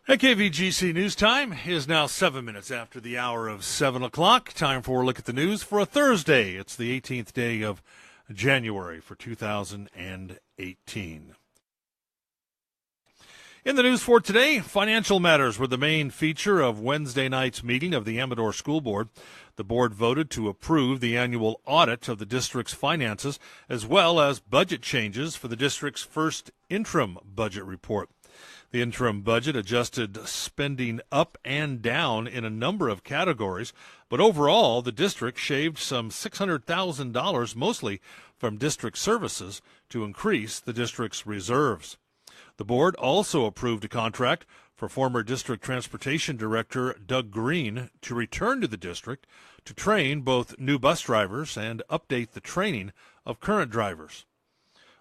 At KVGC News Time is now 7 minutes after the hour of 7 o'clock. Time for a look at the news for a Thursday. It's the 18th day of January for 2018. In the news for today, financial matters were the main feature of Wednesday night's meeting of the Amador School Board. The board voted to approve the annual audit of the district's finances, as well as budget changes for the district's first interim budget report. The interim budget adjusted spending up and down in a number of categories, but overall, the district shaved some $600,000, mostly from district services, to increase the district's reserves. The board also approved a contract for former District Transportation Director Doug Green to return to the district to train both new bus drivers and update the training of current drivers.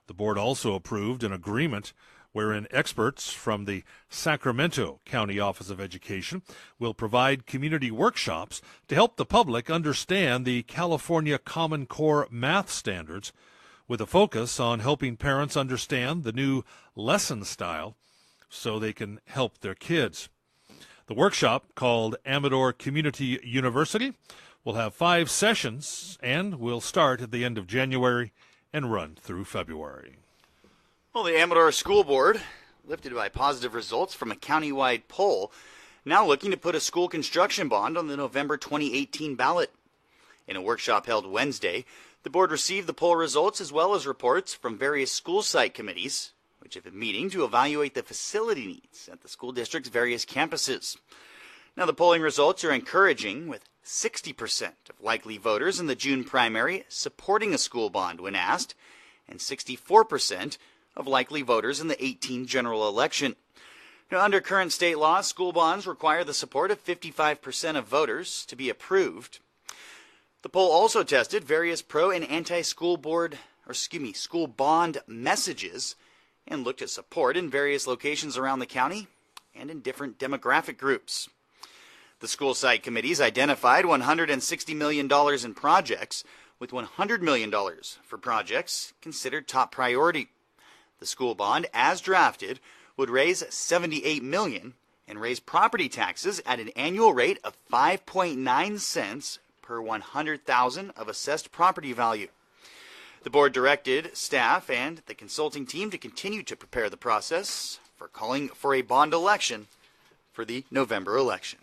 The board also approved an agreement wherein experts from the Sacramento County Office of Education will provide community workshops to help the public understand the California Common Core math standards, with a focus on helping parents understand the new lesson style so they can help their kids. The workshop, called Amador Community University, will have 5 sessions and will start at the end of January and run through February. Well, the Amador School Board, lifted by positive results from a countywide poll, now looking to put a school construction bond on the November 2018 ballot. In a workshop held Wednesday, the board received the poll results as well as reports from various school site committees, which have been meeting to evaluate the facility needs at the school district's various campuses. Now, the polling results are encouraging, with 60% of likely voters in the June primary supporting a school bond when asked, and 64% of likely voters in the 18 general election. Now, under current state law, school bonds require the support of 55% of voters to be approved. The poll also tested various pro and anti-school school bond messages and looked at support in various locations around the county and in different demographic groups. The school site committees identified $160 million in projects, with $100 million for projects considered top priority. The school bond, as drafted, would raise $78 million and raise property taxes at an annual rate of 5.9 cents per 100,000 of assessed property value. The board directed staff and the consulting team to continue to prepare the process for calling for a bond election for the November election.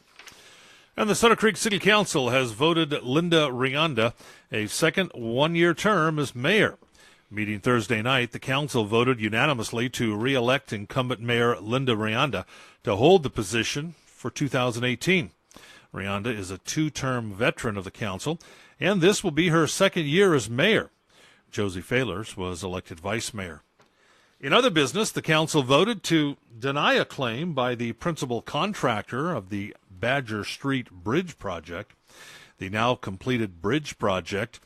And the Sutter Creek City Council has voted Linda Rianda a second one-year term as mayor. Meeting Thursday night, the council voted unanimously to re-elect incumbent Mayor Linda Rianda to hold the position for 2018. Rianda is a 2-term veteran of the council, and this will be her second year as mayor. Josie Fahlers was elected vice mayor. In other business, the council voted to deny a claim by the principal contractor of the Badger Street Bridge project. The now completed bridge project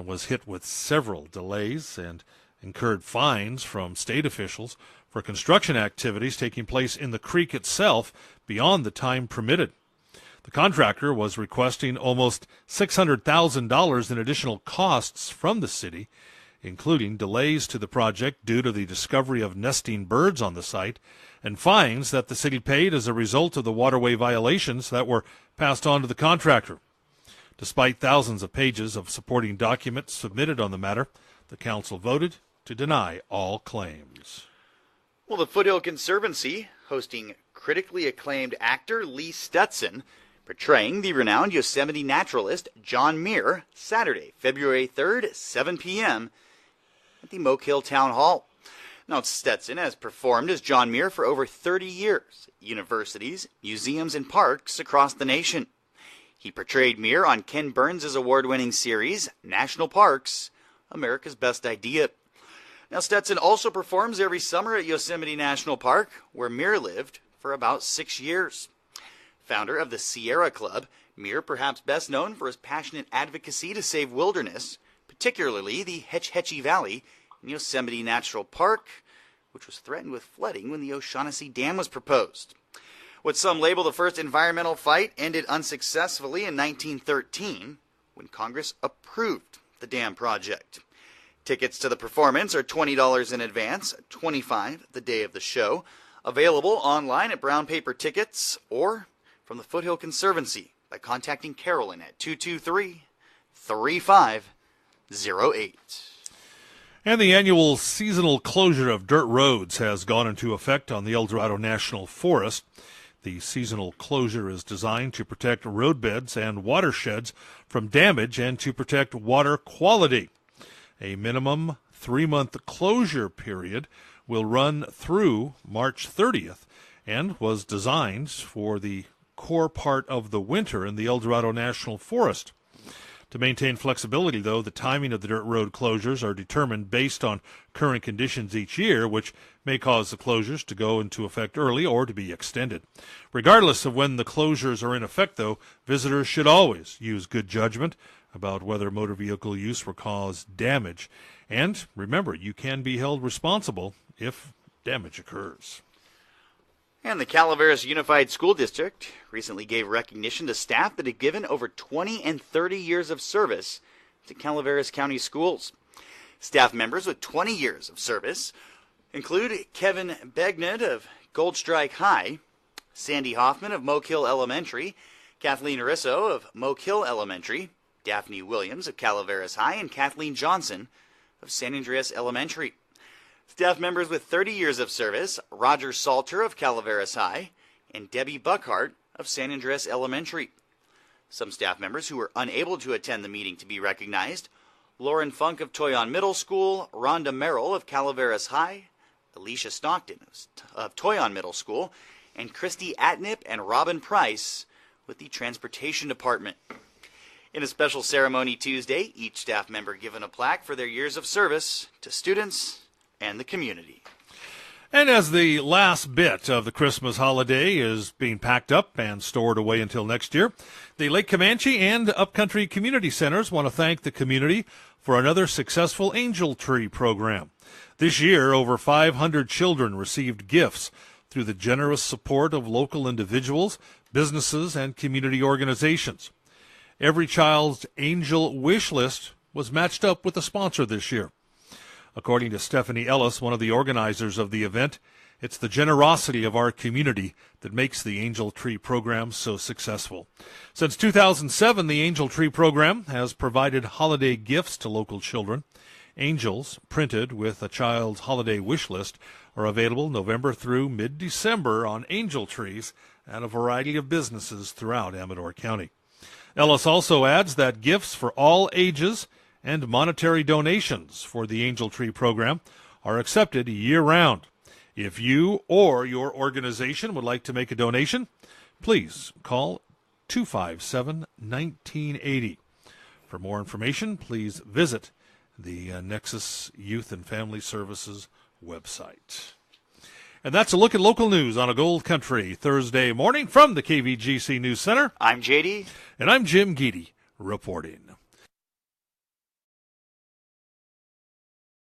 was hit with several delays and incurred fines from state officials for construction activities taking place in the creek itself beyond the time permitted. The contractor was requesting almost $600,000 in additional costs from the city, including delays to the project due to the discovery of nesting birds on the site and fines that the city paid as a result of the waterway violations that were passed on to the contractor. Despite thousands of pages of supporting documents submitted on the matter, the council voted to deny all claims. Well, the Foothill Conservancy, hosting critically acclaimed actor Lee Stetson, portraying the renowned Yosemite naturalist John Muir, Saturday, February 3rd, 7 p.m. at the Moke Hill Town Hall. Now, Stetson has performed as John Muir for over 30 years at universities, museums, and parks across the nation. He portrayed Muir on Ken Burns' award-winning series, National Parks, America's Best Idea. Now, Stetson also performs every summer at Yosemite National Park, where Muir lived for about 6 years. Founder of the Sierra Club, Muir, perhaps best known for his passionate advocacy to save wilderness, particularly the Hetch Hetchy Valley in Yosemite National Park, which was threatened with flooding when the O'Shaughnessy Dam was proposed. What some label the first environmental fight ended unsuccessfully in 1913 when Congress approved the dam project. Tickets to the performance are $20 in advance, $25 the day of the show. Available online at Brown Paper Tickets or from the Foothill Conservancy by contacting Carolyn at 223-3508. And the annual seasonal closure of dirt roads has gone into effect on the El Dorado National Forest. The seasonal closure is designed to protect roadbeds and watersheds from damage and to protect water quality. A minimum 3-month closure period will run through March 30th and was designed for the core part of the winter in the El Dorado National Forest. To maintain flexibility, though, the timing of the dirt road closures are determined based on current conditions each year, which may cause the closures to go into effect early or to be extended. Regardless of when the closures are in effect, though, visitors should always use good judgment about whether motor vehicle use will cause damage. And remember, you can be held responsible if damage occurs. And the Calaveras Unified School District recently gave recognition to staff that had given over 20 and 30 years of service to Calaveras County schools. Staff members with 20 years of service include Kevin Begnad of Goldstrike High, Sandy Hoffman of Moke Hill Elementary, Kathleen Arisso of Moke Hill Elementary, Daphne Williams of Calaveras High, and Kathleen Johnson of San Andreas Elementary. Staff members with 30 years of service, Roger Salter of Calaveras High and Debbie Buckhart of San Andreas Elementary. Some staff members who were unable to attend the meeting to be recognized: Lauren Funk of Toyon Middle School, Rhonda Merrill of Calaveras High, Alicia Stockton of Toyon Middle School, and Christy Atnip and Robin Price with the Transportation Department. In a special ceremony Tuesday, each staff member given a plaque for their years of service to students and the community. And as the last bit of the Christmas holiday is being packed up and stored away until next year, the Lake Comanche and Upcountry Community Centers want to thank the community for another successful Angel Tree program. This year, over 500 children received gifts through the generous support of local individuals, businesses, and community organizations. Every child's Angel wish list was matched up with a sponsor this year. According to Stephanie Ellis, one of the organizers of the event, it's the generosity of our community that makes the Angel Tree program so successful. Since 2007, the Angel Tree program has provided holiday gifts to local children. Angels, printed with a child's holiday wish list, are available November through mid-December on Angel Trees at a variety of businesses throughout Amador County. Ellis also adds that gifts for all ages and monetary donations for the Angel Tree program are accepted year-round. If you or your organization would like to make a donation, please call 257-1980. For more information, please visit the Nexus Youth and Family Services website. And that's a look at local news on a Gold Country Thursday morning from the KVGC News Center. I'm JD. And I'm Jim Geedy reporting.